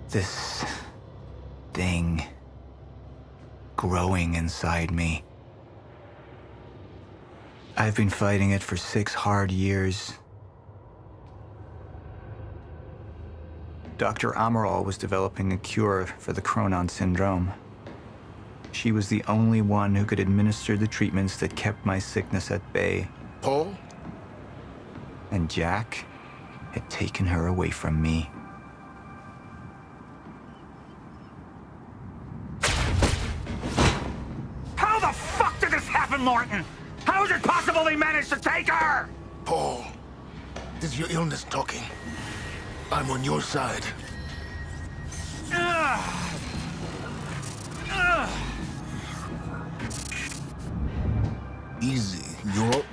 This thing growing inside me. I've been fighting it for 6 hard years. Dr. Amaral was developing a cure for the Cronon syndrome. She was the only one who could administer the treatments that kept my sickness at bay. Paul? And Jack had taken her away from me. How the fuck did this happen, Martin? How is it possible they managed to take her? Paul, this is your illness talking. I'm on your side. Easy, you're...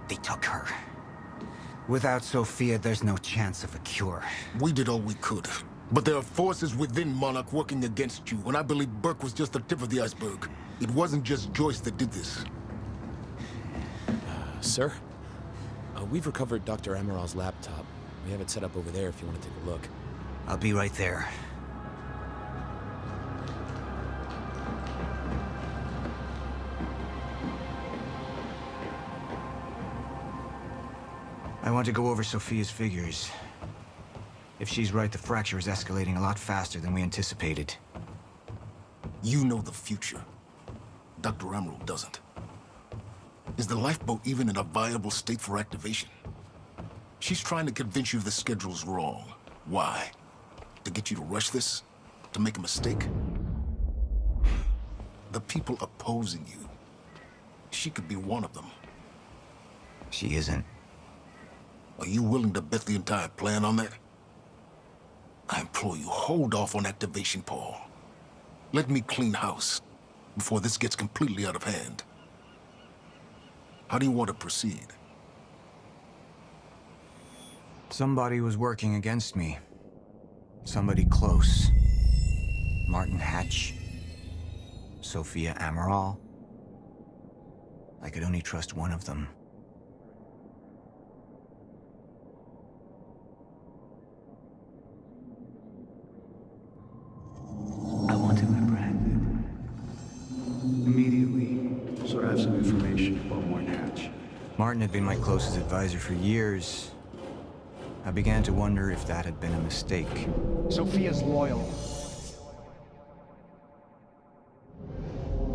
They took her. Without Sophia, there's no chance of a cure. We did all we could. But there are forces within Monarch working against you, and I believe Burke was just the tip of the iceberg. It wasn't just Joyce that did this. Sir? We've recovered Dr. Amaral's laptop. We have it set up over there if you want to take a look. I'll be right there. I want to go over Sophia's figures. If she's right, the fracture is escalating a lot faster than we anticipated. You know the future. Dr. Amaral doesn't. Is the lifeboat even in a viable state for activation? She's trying to convince you the schedule's wrong. Why? To get you to rush this? To make a mistake? The people opposing you. She could be one of them. She isn't. Are you willing to bet the entire plan on that? I implore you, hold off on activation, Paul. Let me clean house before this gets completely out of hand. How do you want to proceed? Somebody was working against me. Somebody close. Martin Hatch. Sophia Amaral. I could only trust one of them. I want him apprehended. Immediately, so I have some information about Martin Hatch. Martin had been my closest advisor for years. I began to wonder if that had been a mistake. Sophia's loyal.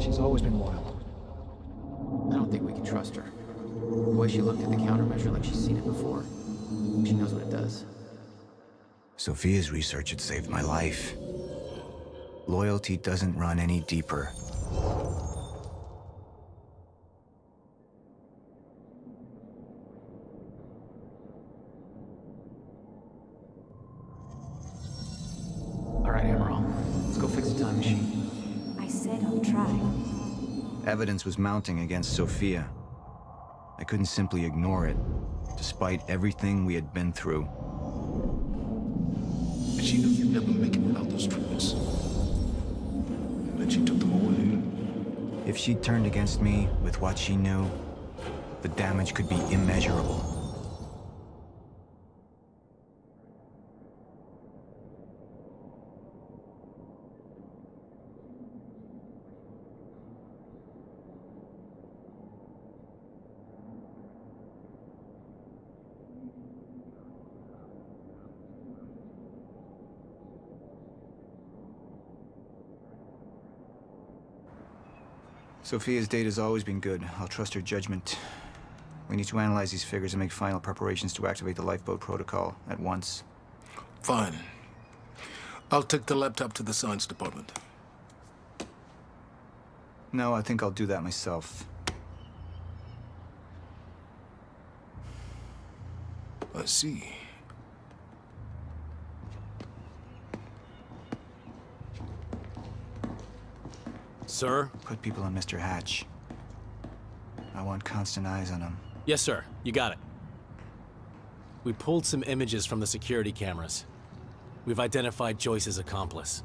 She's always been loyal. I don't think we can trust her. The way she looked at the countermeasure like she's seen it before. She knows what it does. Sophia's research had saved my life. Loyalty doesn't run any deeper. All right, Amaral. Let's go fix the time machine. I said I'll try. Evidence was mounting against Sophia. I couldn't simply ignore it, despite everything we had been through. And she knew you'd never make it without those treatments. And then she took them away. If she'd turned against me with what she knew, the damage could be immeasurable. Sophia's data's always been good. I'll trust her judgment. We need to analyze these figures and make final preparations to activate the Lifeboat protocol at once. Fine. I'll take the laptop to the science department. No, I think I'll do that myself. I see. Sir? Put people on Mr. Hatch. I want constant eyes on him. Yes, sir. You got it. We pulled some images from the security cameras. We've identified Joyce's accomplice.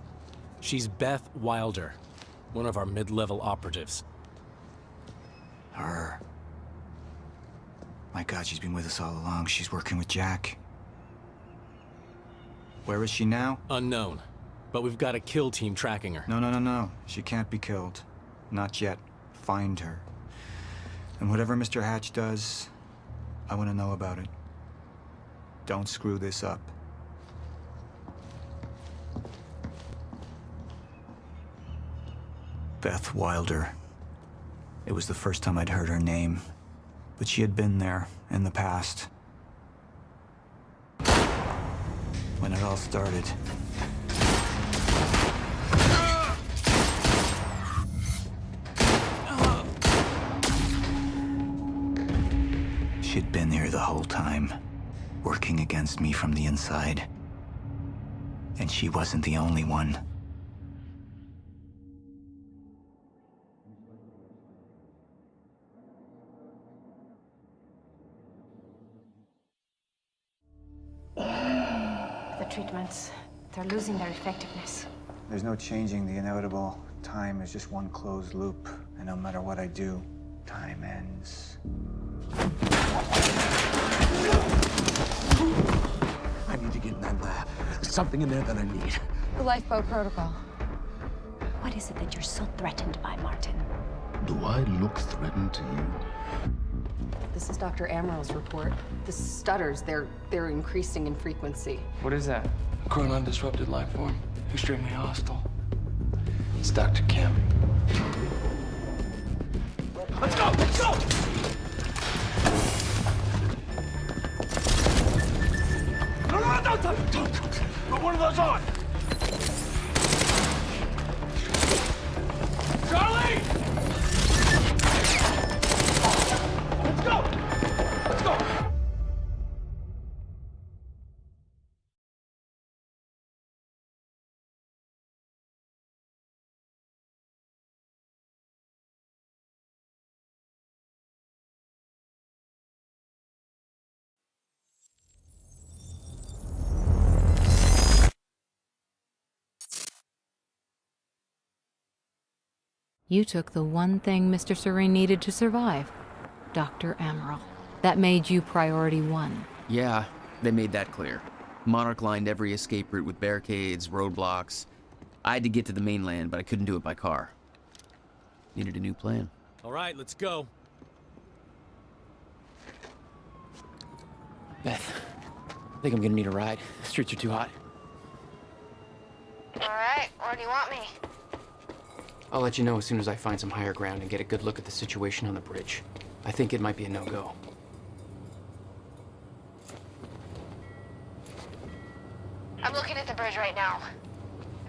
She's Beth Wilder, one of our mid-level operatives. Her. My God, she's been with us all along. She's working with Jack. Where is she now? Unknown. But we've got a kill team tracking her. No. She can't be killed. Not yet. Find her. And whatever Mr. Hatch does, I want to know about it. Don't screw this up. Beth Wilder. It was the first time I'd heard her name, but she had been there in the past. When it all started. She'd been here the whole time, working against me from the inside. And she wasn't the only one. The treatments, they're losing their effectiveness. There's no changing the inevitable. Time is just one closed loop, and no matter what I do, time ends. I need to get in that lab. There's something in there that I need. The Lifeboat Protocol. What is it that you're so threatened by, Martin? Do I look threatened to you? This is Dr. Amaril's report. The stutters, they're increasing in frequency. What is that? A chronon-disrupted life form. Extremely hostile. It's Dr. Kim. Let's go! Let's go! No, don't. Put one of those on. Charlie! Let's go! Let's go! You took the one thing Mr. Serene needed to survive, Dr. Amaral. That made you priority one. Yeah, they made that clear. Monarch lined every escape route with barricades, roadblocks. I had to get to the mainland, but I couldn't do it by car. Needed a new plan. All right, let's go. Beth, I think I'm gonna need a ride. The streets are too hot. All right, where do you want me? I'll let you know as soon as I find some higher ground and get a good look at the situation on the bridge. I think it might be a no-go. I'm looking at the bridge right now.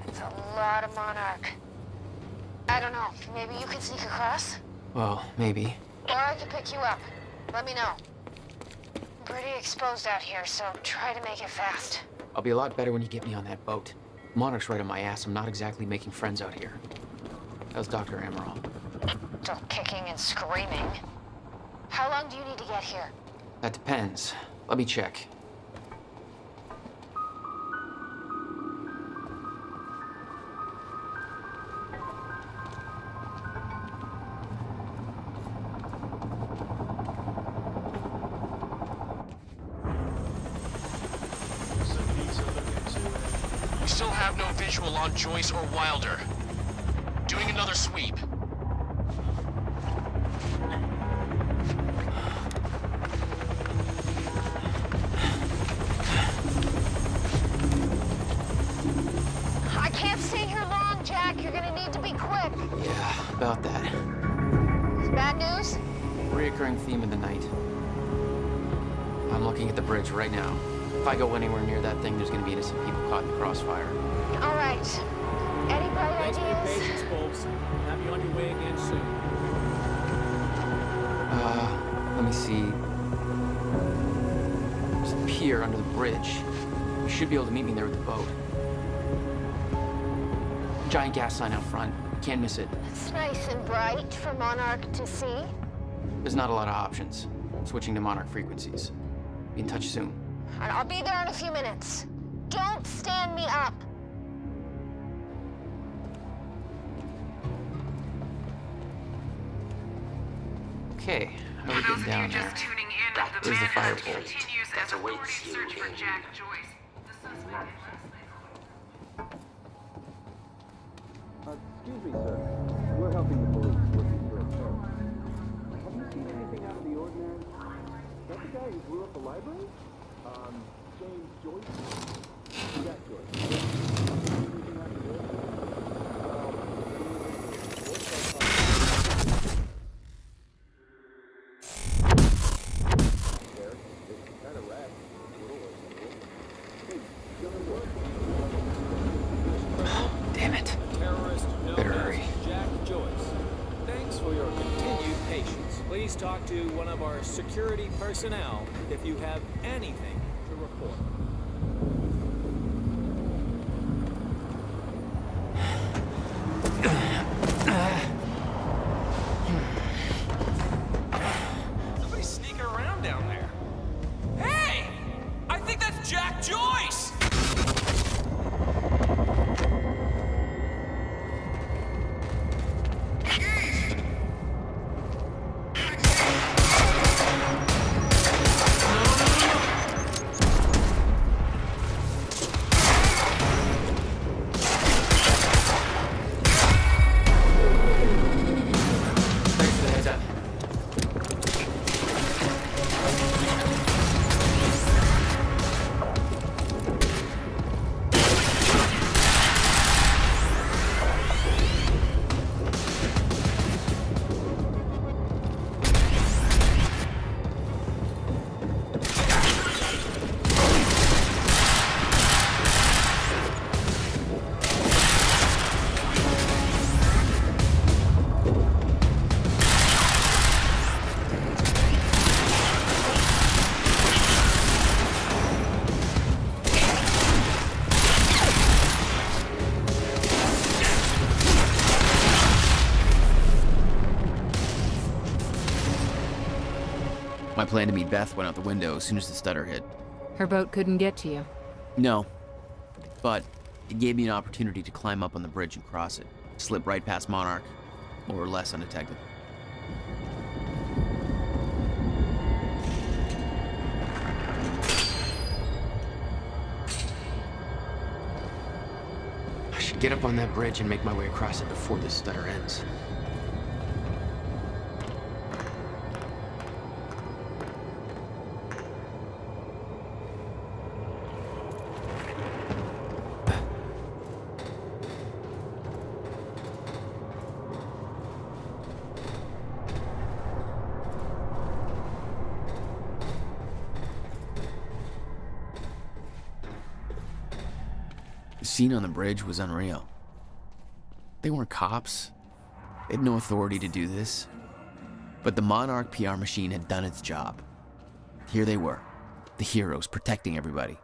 It's a lot of Monarch. I don't know, maybe you could sneak across? Well, maybe. Or I could pick you up. Let me know. I'm pretty exposed out here, so try to make it fast. I'll be a lot better when you get me on that boat. Monarch's right on my ass. I'm not exactly making friends out here. How's Dr. Amaral? Still kicking and screaming. How long do you need to get here? That depends. Let me check. We still have no visual on Joyce or Wilder. Doing another sweep. I can't stay here long, Jack. You're gonna need to be quick. Yeah, about that. Bad news? Reoccurring theme of the night. I'm looking at the bridge right now. If I go anywhere near that thing, there's gonna be innocent people caught in the crossfire. All right. Any bright Thanks for your ideas? patience, folks. Have you on your way again soon. Let me see. There's a pier under the bridge. You should be able to meet me there with the boat. Giant gas sign out front. Can't miss it. It's nice and bright for Monarch to see. There's not a lot of options. Switching to Monarch frequencies. Be in touch soon. And I'll be there in a few minutes. Don't stand me up. Okay, how are we getting down there? There's the fire pole. That's a wait and see. Search for Jack Joyce. The suspect Excuse me, sir. We're helping the police looking for a terrorist. Have you seen anything out of the ordinary? Is that the guy who blew up the library? James Joyce? Jack Joyce. Anything out of the Damn it. Terrorist known Better as hurry. Jack Joyce. Thanks for your continued patience. Please talk to one of our security personnel if you have anything to report. Somebody's sneaking around down there. Hey! I think that's Jack Joyce! Thanks for the heads up. My plan to meet Beth went out the window as soon as the stutter hit. Her boat couldn't get to you. No, but it gave me an opportunity to climb up on the bridge and cross it, slip right past Monarch, more or less undetected. I should get up on that bridge and make my way across it before this stutter ends. The scene on the bridge was unreal. They weren't cops. They had no authority to do this. But the Monarch PR machine had done its job. Here they were, the heroes protecting everybody.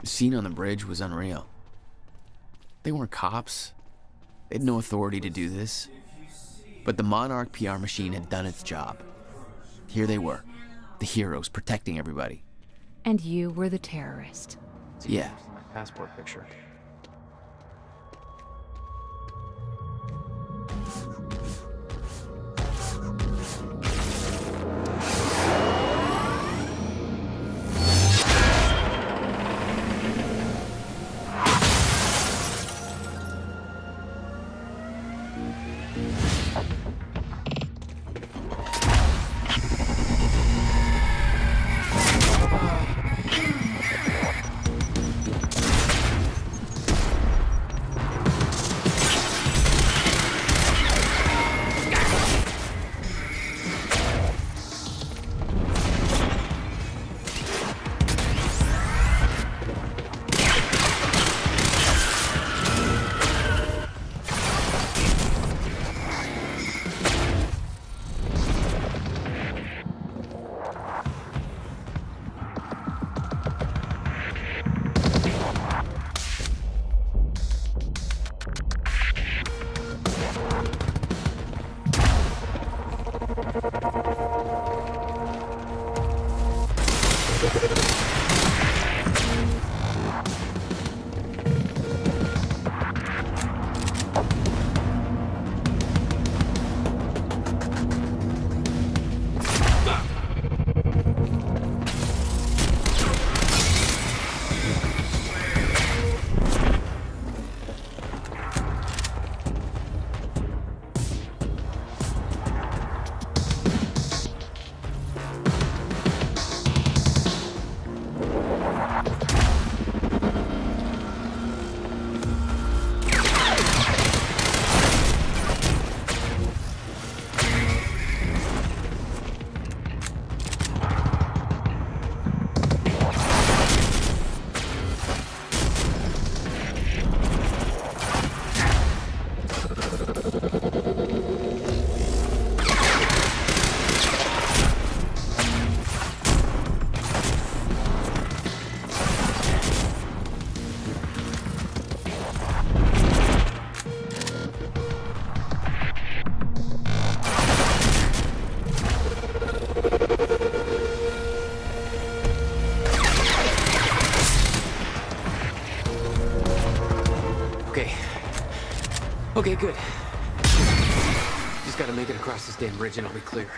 The scene on the bridge was unreal. They weren't cops. They had no authority to do this. But the Monarch PR machine had done its job. Here they were, the heroes protecting everybody. And you were the terrorist. Yeah. My passport picture. Okay, good. Just gotta make it across this damn bridge and I'll be clear.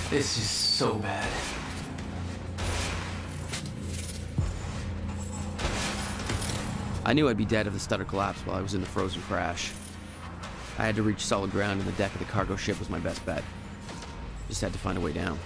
This is so bad. I knew I'd be dead if the stutter collapsed while I was in the frozen crash. I had to reach solid ground, and the deck of the cargo ship was my best bet. Just had to find a way down.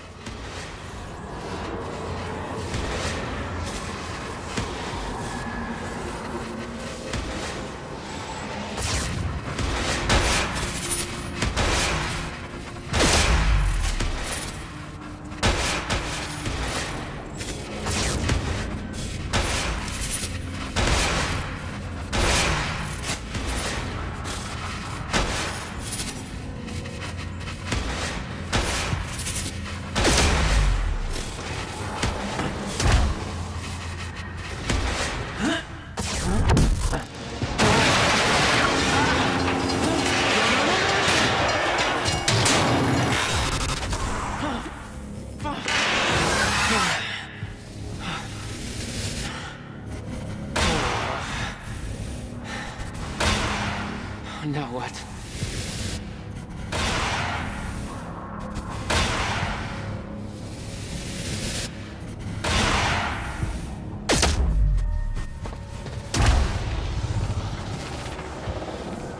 Now what?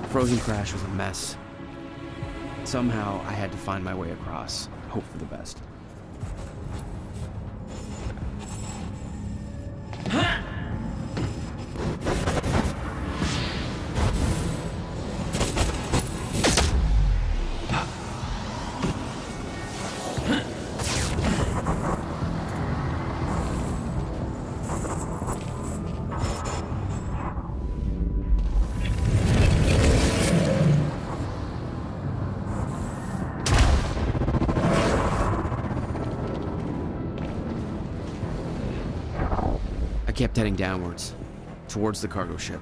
The frozen crash was a mess. Somehow, I had to find my way across, hope for the best. I kept heading downwards, towards the cargo ship.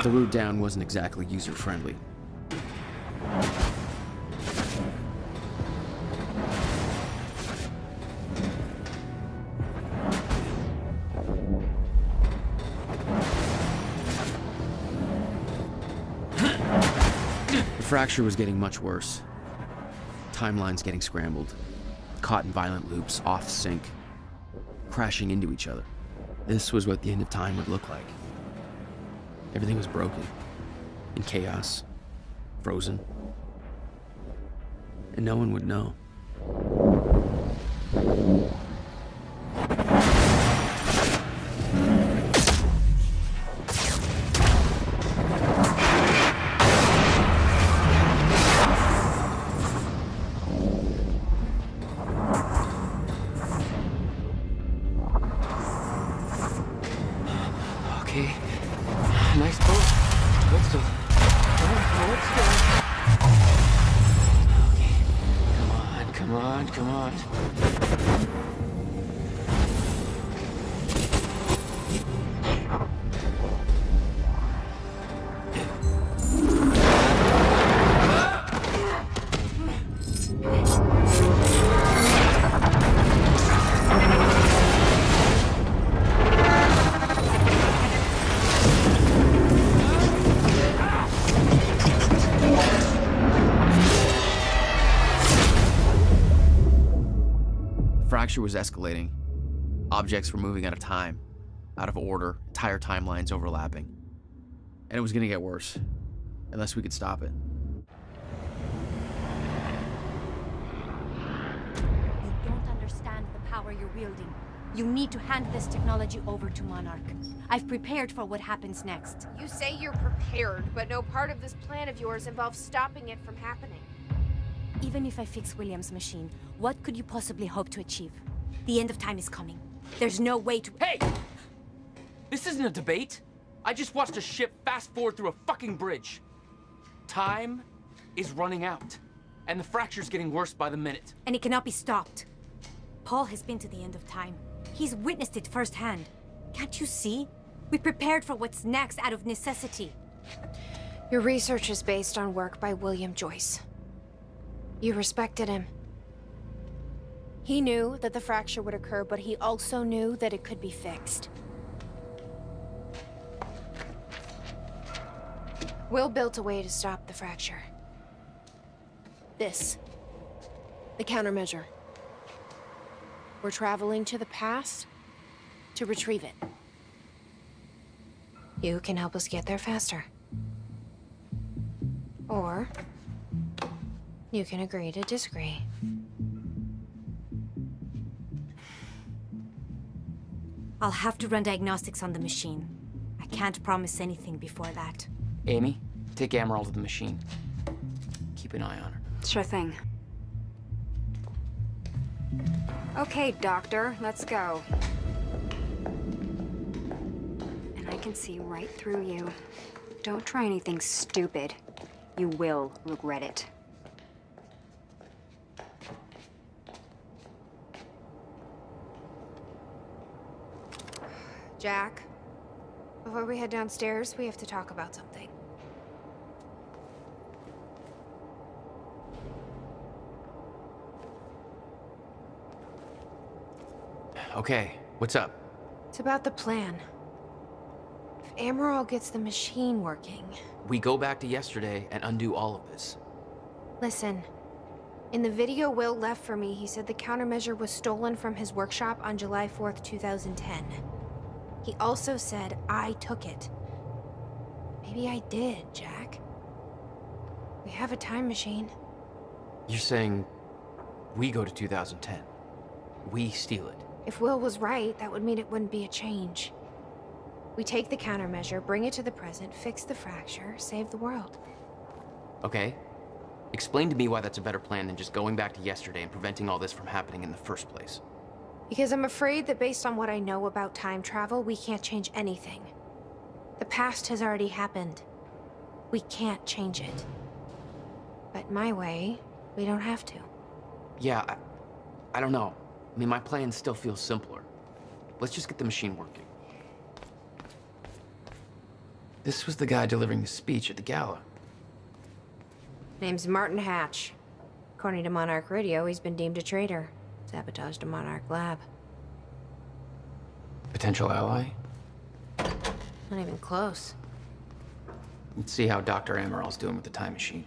The route down wasn't exactly user-friendly. The fracture was getting much worse. Timelines getting scrambled, caught in violent loops, off sync, crashing into each other. This was what the end of time would look like. Everything was broken, in chaos, frozen, and no one would know. Okay. Nice boat. Let's go. Let's go. Okay. Come on, come on. The fracture was escalating. Objects were moving out of time, out of order, entire timelines overlapping. And it was gonna get worse, unless we could stop it. You don't understand the power you're wielding. You need to hand this technology over to Monarch. I've prepared for what happens next. You say you're prepared, but no part of this plan of yours involves stopping it from happening. Even if I fix William's machine, what could you possibly hope to achieve? The end of time is coming. There's no way to— Hey! This isn't a debate. I just watched a ship fast forward through a fucking bridge. Time is running out, and the fracture's getting worse by the minute. And it cannot be stopped. Paul has been to the end of time. He's witnessed it firsthand. Can't you see? We prepared for what's next out of necessity. Your research is based on work by William Joyce. You respected him. He knew that the fracture would occur, but he also knew that it could be fixed. Will built a way to stop the fracture. This. The countermeasure. We're traveling to the past to retrieve it. You can help us get there faster. Or you can agree to disagree. I'll have to run diagnostics on the machine. I can't promise anything before that. Amy, take Amaral to the machine. Keep an eye on her. Sure thing. Okay, Doctor, let's go. And I can see right through you. Don't try anything stupid. You will regret it. Jack, before we head downstairs, we have to talk about something. Okay, what's up? It's about the plan. If Amaral gets the machine working... We go back to yesterday and undo all of this. Listen, in the video Will left for me, he said the countermeasure was stolen from his workshop on July 4th, 2010. He also said I took it. Maybe I did, Jack. We have a time machine. You're saying we go to 2010. We steal it. If Will was right, that would mean it wouldn't be a change. We take the countermeasure, bring it to the present, fix the fracture, save the world. Okay. Explain to me why that's a better plan than just going back to yesterday and preventing all this from happening in the first place. Because I'm afraid that based on what I know about time travel, we can't change anything. The past has already happened. We can't change it. But my way, we don't have to. Yeah, I don't know. I mean, my plan still feels simpler. Let's just get the machine working. This was the guy delivering the speech at the gala. Name's Martin Hatch. According to Monarch Radio, he's been deemed a traitor. Sabotaged a Monarch lab. Potential ally? Not even close. Let's see how Dr. Amaral's doing with the time machine.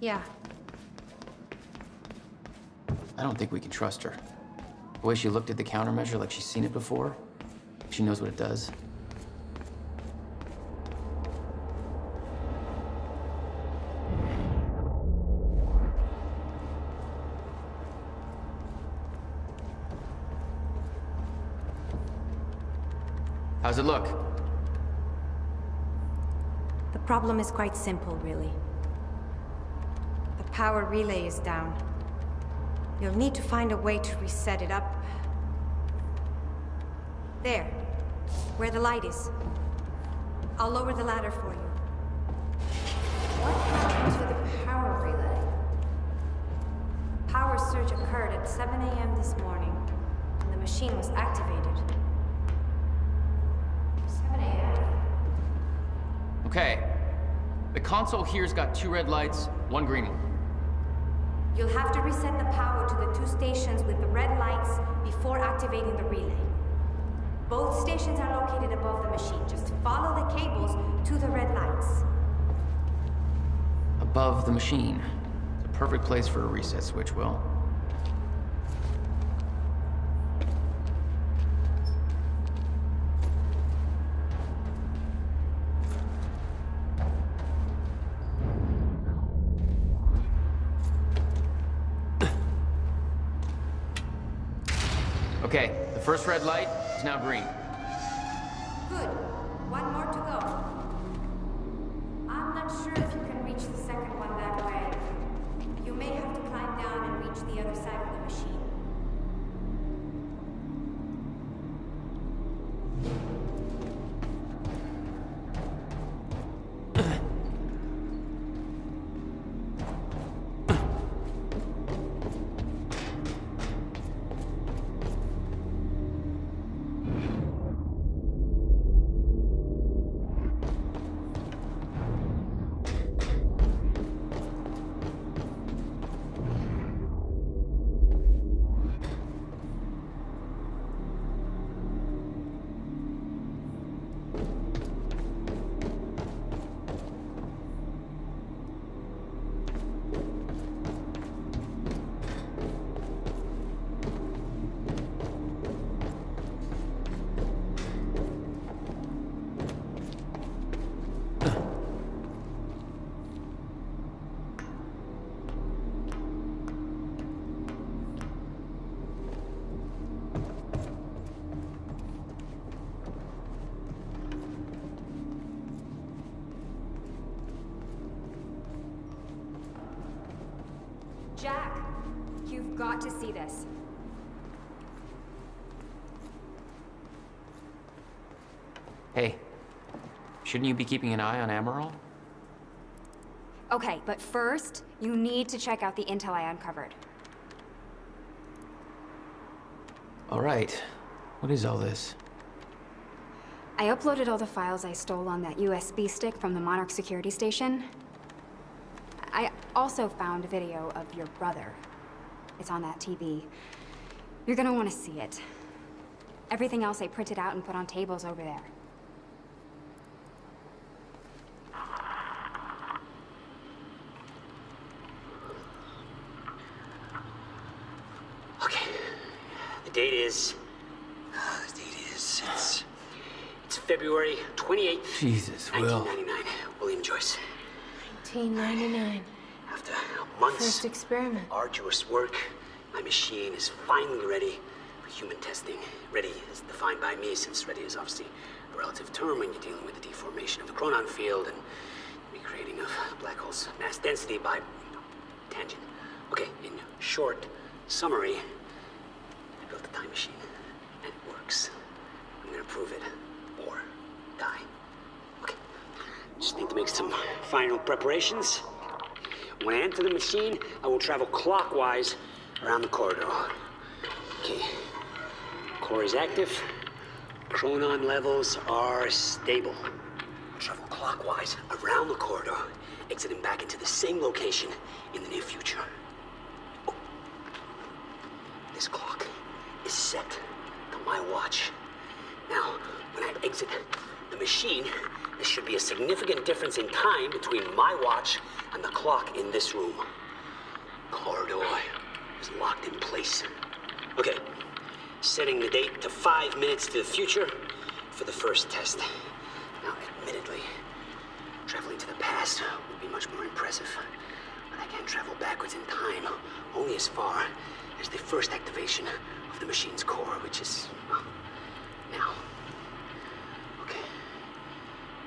Yeah. I don't think we can trust her. The way she looked at the countermeasure like she's seen it before, she knows what it does. How's it look? The problem is quite simple, really. The power relay is down. You'll need to find a way to reset it up. There, where the light is. I'll lower the ladder for you. What happened to the power relay? Power surge occurred at 7 a.m. this morning, and the machine was activated. 7 a.m.? Okay. The console here's got 2 red lights, 1 green one. You'll have to reset the power to the 2 stations with the red lights before activating the relay. Both stations are located above the machine. Just follow the cables to the red lights. Above the machine. It's a perfect place for a reset switch, Will. Okay, the first red light is now green. Good. 1 more to go. I'm not sure if you can reach the second one that way. You may have to climb down and reach the other side of the machine. You've got to see this. Hey, shouldn't you be keeping an eye on Amaral? Okay, but first, you need to check out the intel I uncovered. All right. What is all this? I uploaded all the files I stole on that USB stick from the Monarch security station. I also found a video of your brother. It's on that TV. You're gonna want to see it. Everything else I printed out and put on tables over there. Okay. The date is... It's February 28th, Jesus, Will. 1999. William Joyce. 1999. After months First experiment. arduous work, my machine is finally ready for human testing. Ready is defined by me, since ready is obviously a relative term when you're dealing with the deformation of the chronon field and recreating of black hole's mass density by tangent. Okay, in short summary, I built a time machine, and it works. I'm gonna prove it, or die. Okay, just need to make some final preparations. When I enter the machine, I will travel clockwise around the corridor. Okay. Core is active. Chronon levels are stable. I'll travel clockwise around the corridor, exiting back into the same location in the near future. Oh. This clock is set to my watch. Now, when I exit the machine, there should be a significant difference in time between my watch and the clock in this room. Corridor is locked in place. Okay, setting the date to 5 minutes to the future for the first test. Now, admittedly, traveling to the past would be much more impressive, but I can't travel backwards in time, only as far as the first activation of the machine's core, which is, well, now. Okay,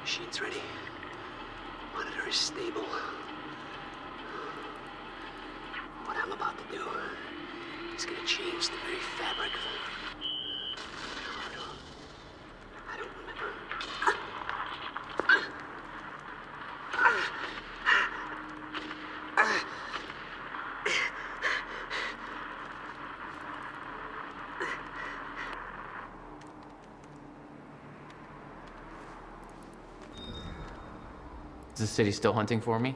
machine's ready. Monitor is stable. What I'm about to do is gonna change the very fabric of I don't remember. Is the city still hunting for me?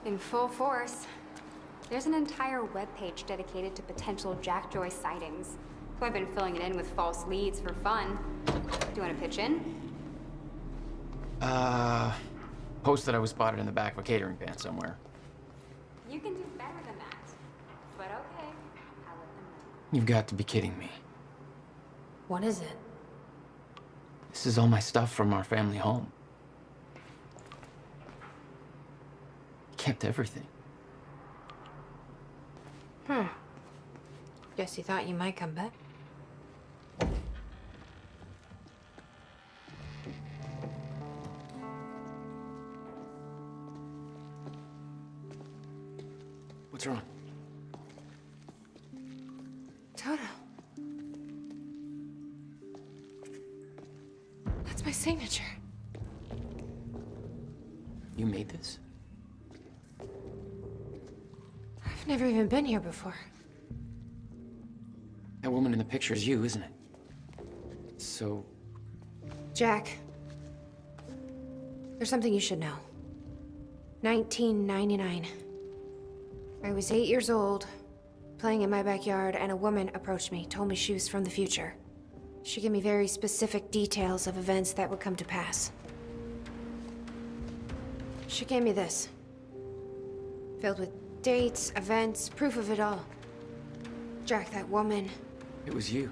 In full force. There's an entire webpage dedicated to potential Jack Joyce sightings. So I've been filling it in with false leads for fun. Do you want to pitch in? Post that I was spotted in the back of a catering van somewhere. You can do better than that. But okay, I'll let them know. You've got to be kidding me. What is it? This is all my stuff from our family home. Kept everything. Guess you thought you might come back. What's wrong? Toto. That's my signature. You made this? I've never even been here before. That woman in the picture is you, isn't it? So... Jack, there's something you should know. 1999. I was 8 years old, playing in my backyard, and a woman approached me, told me she was from the future. She gave me very specific details of events that would come to pass. She gave me this. Filled with dates, events, proof of it all. Jack, that woman... It was you.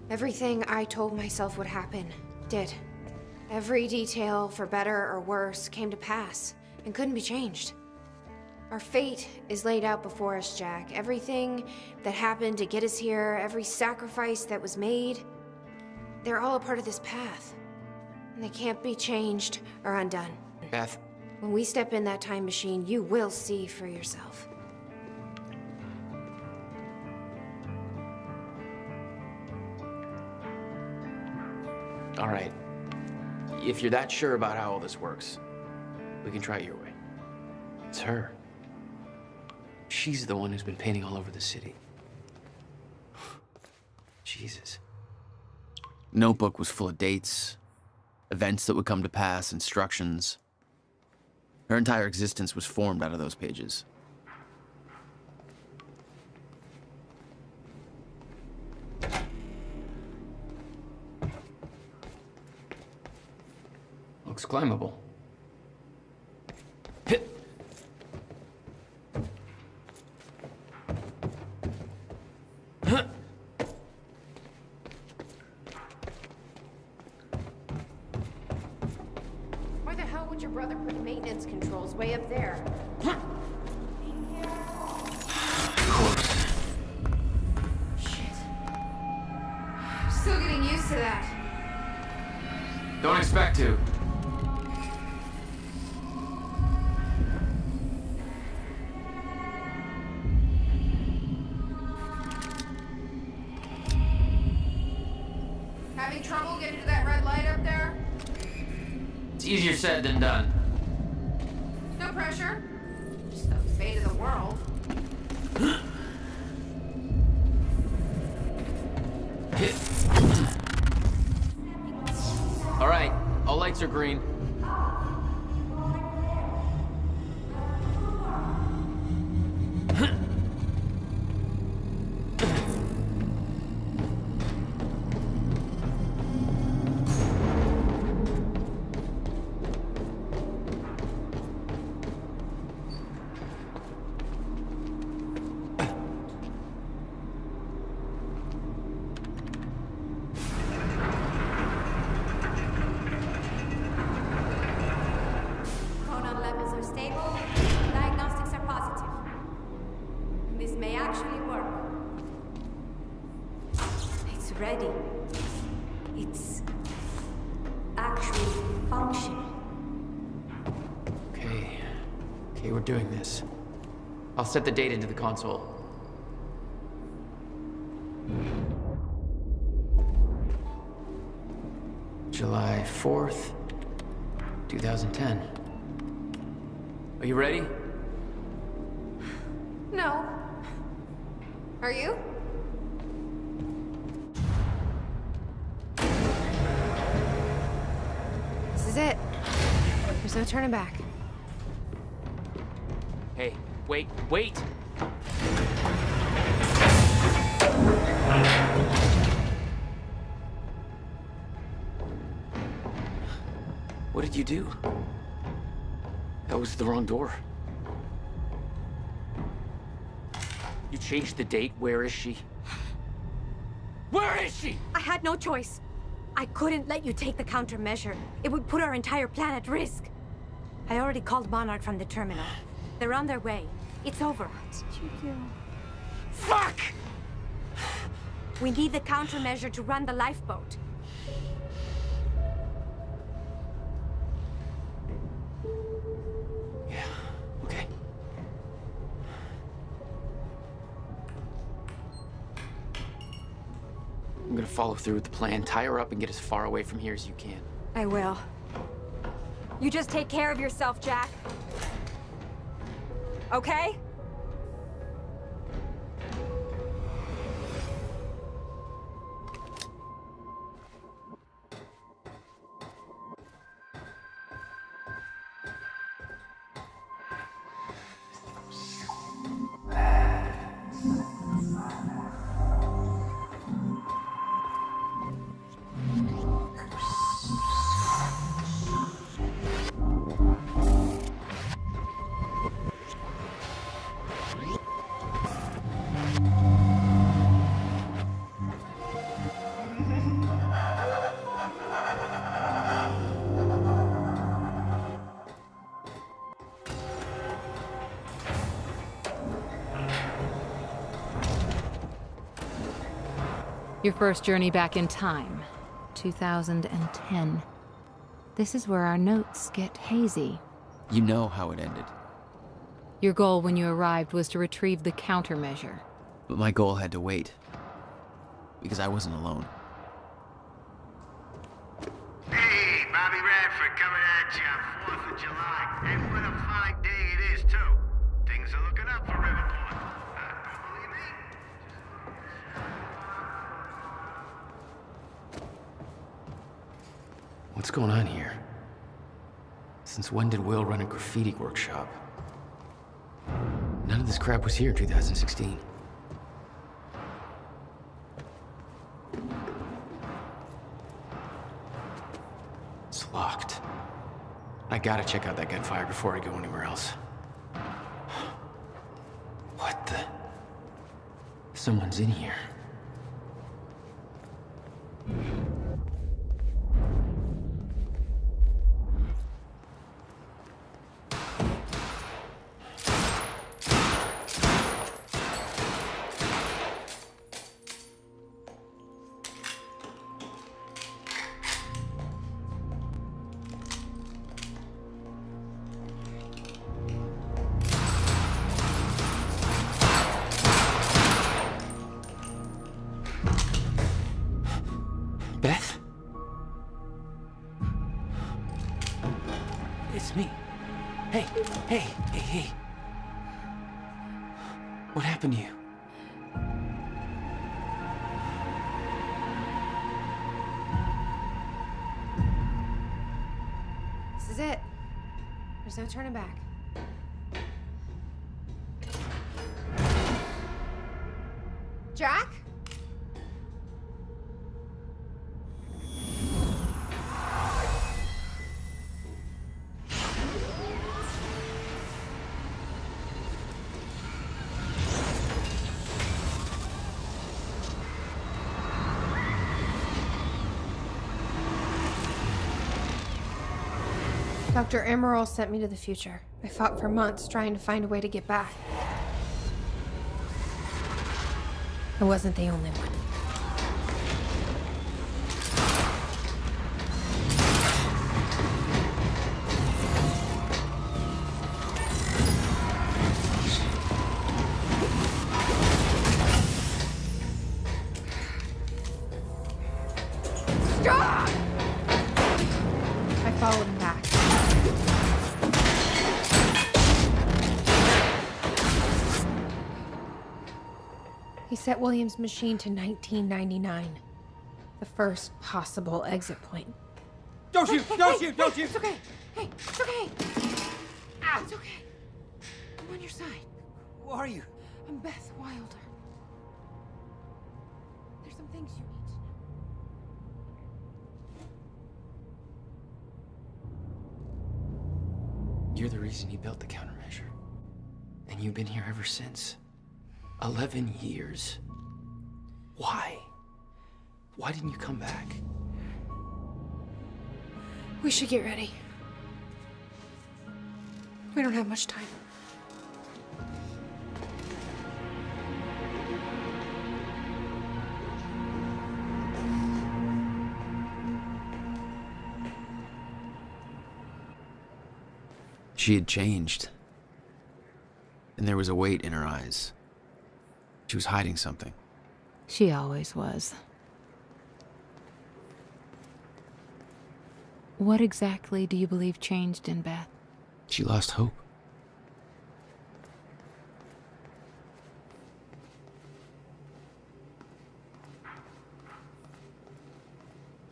Everything I told myself would happen, did. Every detail, for better or worse, came to pass, and couldn't be changed. Our fate is laid out before us, Jack. Everything that happened to get us here, every sacrifice that was made, they're all a part of this path. And they can't be changed or undone. Beth. When we step in that time machine, you will see for yourself. All right. If you're that sure about how all this works, we can try it your way. It's her. She's the one who's been painting all over the city. Jesus. Notebook was full of dates, events that would come to pass, instructions. Her entire existence was formed out of those pages. Looks climbable. Why the hell would your brother put maintenance controls way up there? Shit. I'm still getting used to that. Don't expect to. Having trouble getting to that red light up there? It's easier said than done. No pressure. Just the fate of the world. All right, all lights are green. Chronon levels are stable. Diagnostics are positive. This may actually work. It's ready. It's actually functional. Okay. Okay, we're doing this. I'll set the date into the console. July 4th, 2010. Are you ready? No. Are you? This is it. There's no turning back. Hey, wait, wait! What did you do? That was the wrong door. You changed the date. Where is she? Where is she? I had no choice. I couldn't let you take the countermeasure. It would put our entire plan at risk. I already called Monarch from the terminal. They're on their way. It's over. What did you do? Fuck! We need the countermeasure to run the lifeboat. Okay. I'm gonna follow through with the plan. Tie her up and get as far away from here as you can. I will. You just take care of yourself, Jack. Okay? Your first journey back in time, 2010. This is where our notes get hazy. You know how it ended. Your goal when you arrived was to retrieve the countermeasure. But my goal had to wait. Because I wasn't alone. What's going on here? Since when did Will run a graffiti workshop? None of this crap was here in 2016. It's locked. I gotta check out that gunfire before I go anywhere else. What the? Someone's in here. Beth? It's me. Hey. What happened to you? This is it. There's no turning back. Jack? Dr. Amaral sent me to the future. I fought for months trying to find a way to get back. I wasn't the only one. Stop! I followed him back. He set William's machine to 1999. The first possible exit point. Don't shoot! Don't shoot! Don't shoot! It's okay. Hey, it's okay. It's okay. I'm on your side. Who are you? I'm Beth Wilder. There's some things you need to know. You're the reason he built the countermeasure. And you've been here ever since. 11 years. Why? Why didn't you come back? We should get ready. We don't have much time. She had changed. And there was a weight in her eyes. She was hiding something. She always was. What exactly do you believe changed in Beth? She lost hope.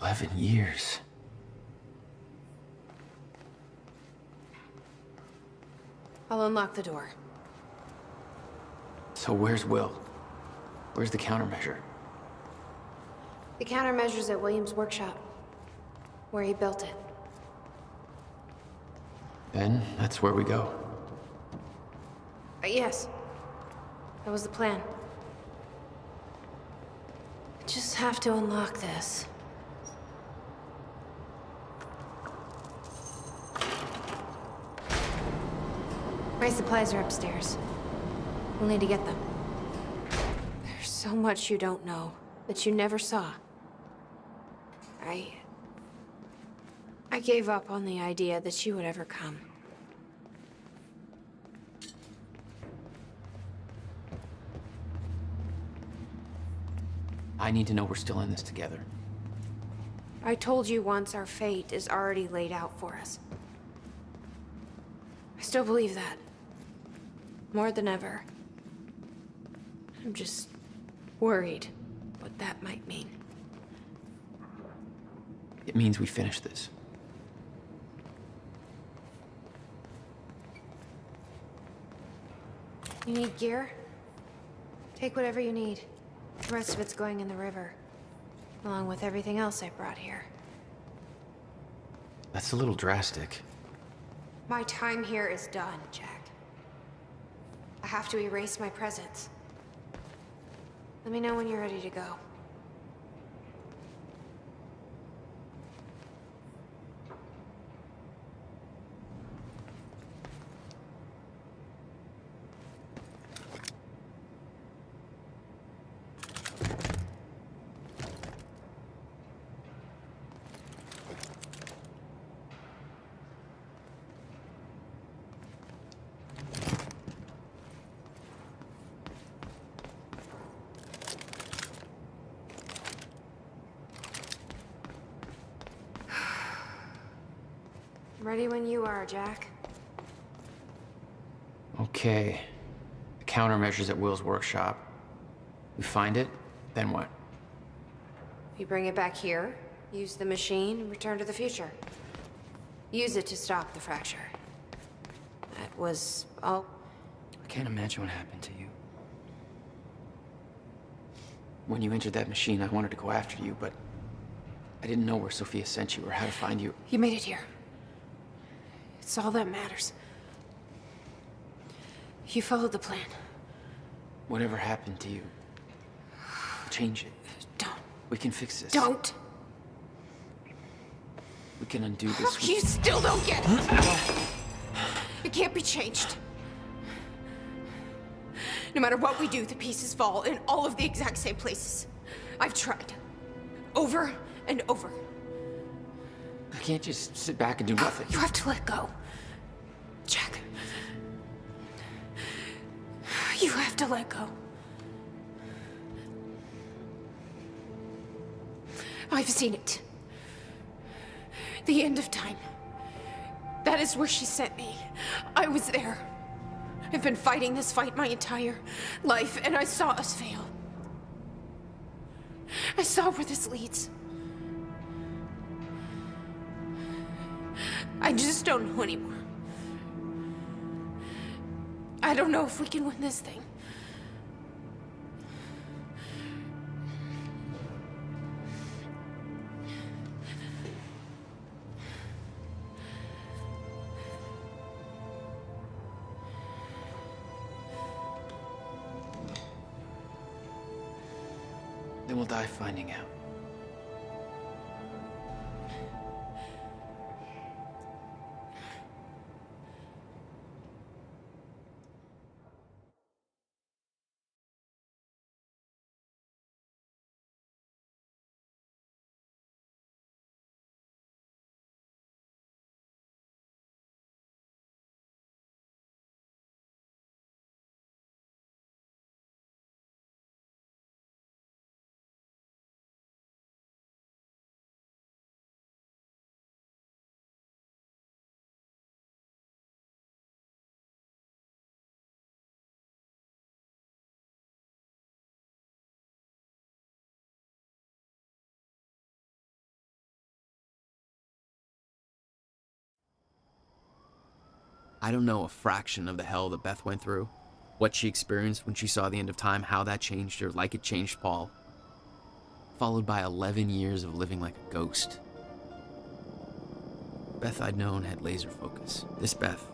"11 years. I'll unlock the door. So where's Will? Where's the countermeasure? The countermeasure's at William's workshop, where he built it. Then that's where we go. Yes. That was the plan. I just have to unlock this. My supplies are upstairs. We'll need to get them. There's so much you don't know, that you never saw. I gave up on the idea that she would ever come. I need to know we're still in this together. I told you once our fate is already laid out for us. I still believe that. More than ever. I'm just worried what that might mean. It means we finish this. You need gear? Take whatever you need. The rest of it's going in the river, along with everything else I brought here. That's a little drastic. My time here is done, Jack. I have to erase my presence. Let me know when you're ready to go. Ready when you are, Jack. Okay. The countermeasures at Will's workshop. We find it, then what? You bring it back here, use the machine, and return to the future. Use it to stop the fracture. That was all. I can't imagine what happened to you. When you entered that machine, I wanted to go after you, but I didn't know where Sophia sent you or how to find you. You made it here. It's all that matters. You followed the plan. Whatever happened to you, change it. Don't. We can fix this. Don't. We can undo this. You still don't get it. It can't be changed. No matter what we do, the pieces fall in all of the exact same places. I've tried. Over and over. I can't just sit back and do nothing. You have to let go. Jack. You have to let go. I've seen it. The end of time. That is where she sent me. I was there. I've been fighting this fight my entire life, and I saw us fail. I saw where this leads. I just don't know anymore. I don't know if we can win this thing. Then we'll die finding out. I don't know a fraction of the hell that Beth went through, what she experienced when she saw the end of time, how that changed her like it changed Paul. Followed by 11 years of living like a ghost. Beth I'd known had laser focus. This Beth,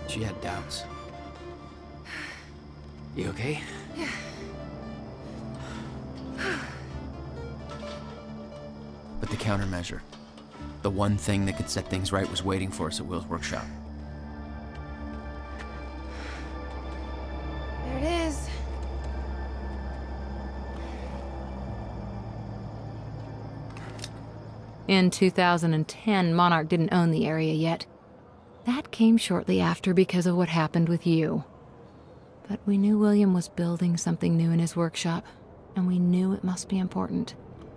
she had doubts. You okay? Yeah. But the countermeasure, the one thing that could set things right, was waiting for us at Will's workshop. There it is. In 2010, Monarch didn't own the area yet. That came shortly after because of what happened with you. But we knew William was building something new in his workshop, and we knew it must be important.